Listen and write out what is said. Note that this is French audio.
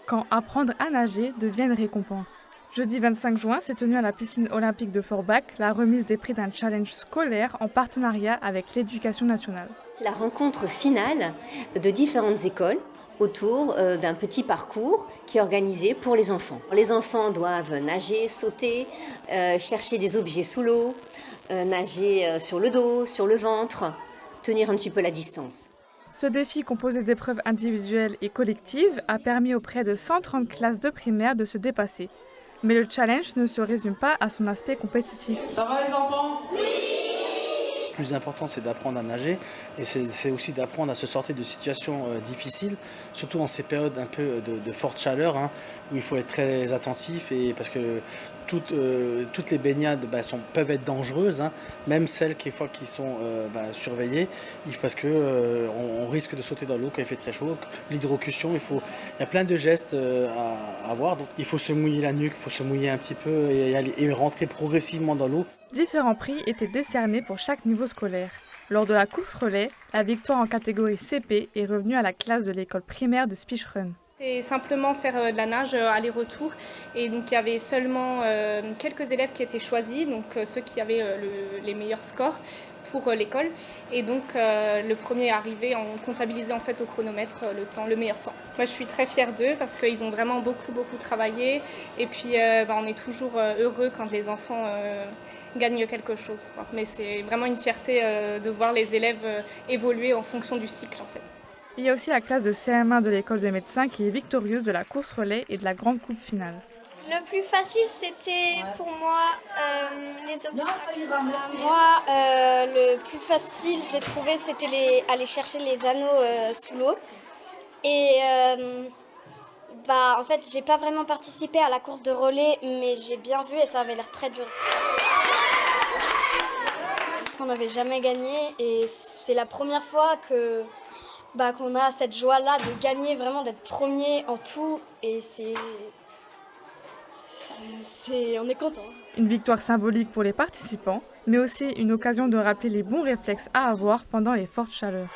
quand apprendre à nager devient une récompense. Jeudi 25 juin s'est tenue à la piscine olympique de Forbach la remise des prix d'un challenge scolaire en partenariat avec l'Éducation nationale. C'est la rencontre finale de différentes écoles autour d'un petit parcours qui est organisé pour les enfants. Les enfants doivent nager, sauter, chercher des objets sous l'eau, nager sur le dos, sur le ventre, tenir un petit peu la distance. Ce défi composé d'épreuves individuelles et collectives a permis auprès de 130 classes de primaire de se dépasser. Mais le challenge ne se résume pas à son aspect compétitif. Ça va les enfants? Le plus important, c'est d'apprendre à nager et c'est aussi d'apprendre à se sortir de situations difficiles, surtout en ces périodes un peu de forte chaleur, hein, où il faut être très attentif parce que toutes les baignades peuvent être dangereuses, hein, même celles qui sont surveillées, parce qu'on risque de sauter dans l'eau quand il fait très chaud. L'hydrocution, il y a plein de gestes à avoir. Donc, il faut se mouiller la nuque, il faut se mouiller un petit peu et rentrer progressivement dans l'eau. Différents prix étaient décernés pour chaque niveau scolaire. Lors de la course relais, la victoire en catégorie CP est revenue à la classe de l'école primaire de Spicheren. C'est simplement faire de la nage aller-retour et donc il y avait seulement quelques élèves qui étaient choisis, donc ceux qui avaient les meilleurs scores pour l'école et donc le premier arrivé en comptabilisait en fait au chronomètre le meilleur temps. Moi je suis très fière d'eux parce qu'ils ont vraiment beaucoup travaillé et puis on est toujours heureux quand les enfants gagnent quelque chose, quoi. Mais c'est vraiment une fierté de voir les élèves évoluer en fonction du cycle en fait. Il y a aussi la classe de CM1 de l'école des médecins qui est victorieuse de la course relais et de la grande coupe finale. Le plus facile, c'était pour moi les obstacles. Moi, le plus facile, j'ai trouvé, c'était aller chercher les anneaux sous l'eau. Et en fait, j'ai pas vraiment participé à la course de relais, mais j'ai bien vu et ça avait l'air très dur. On n'avait jamais gagné et c'est la première fois qu'on a cette joie-là de gagner, vraiment d'être premier en tout et on est content. Une victoire symbolique pour les participants, mais aussi une occasion de rappeler les bons réflexes à avoir pendant les fortes chaleurs.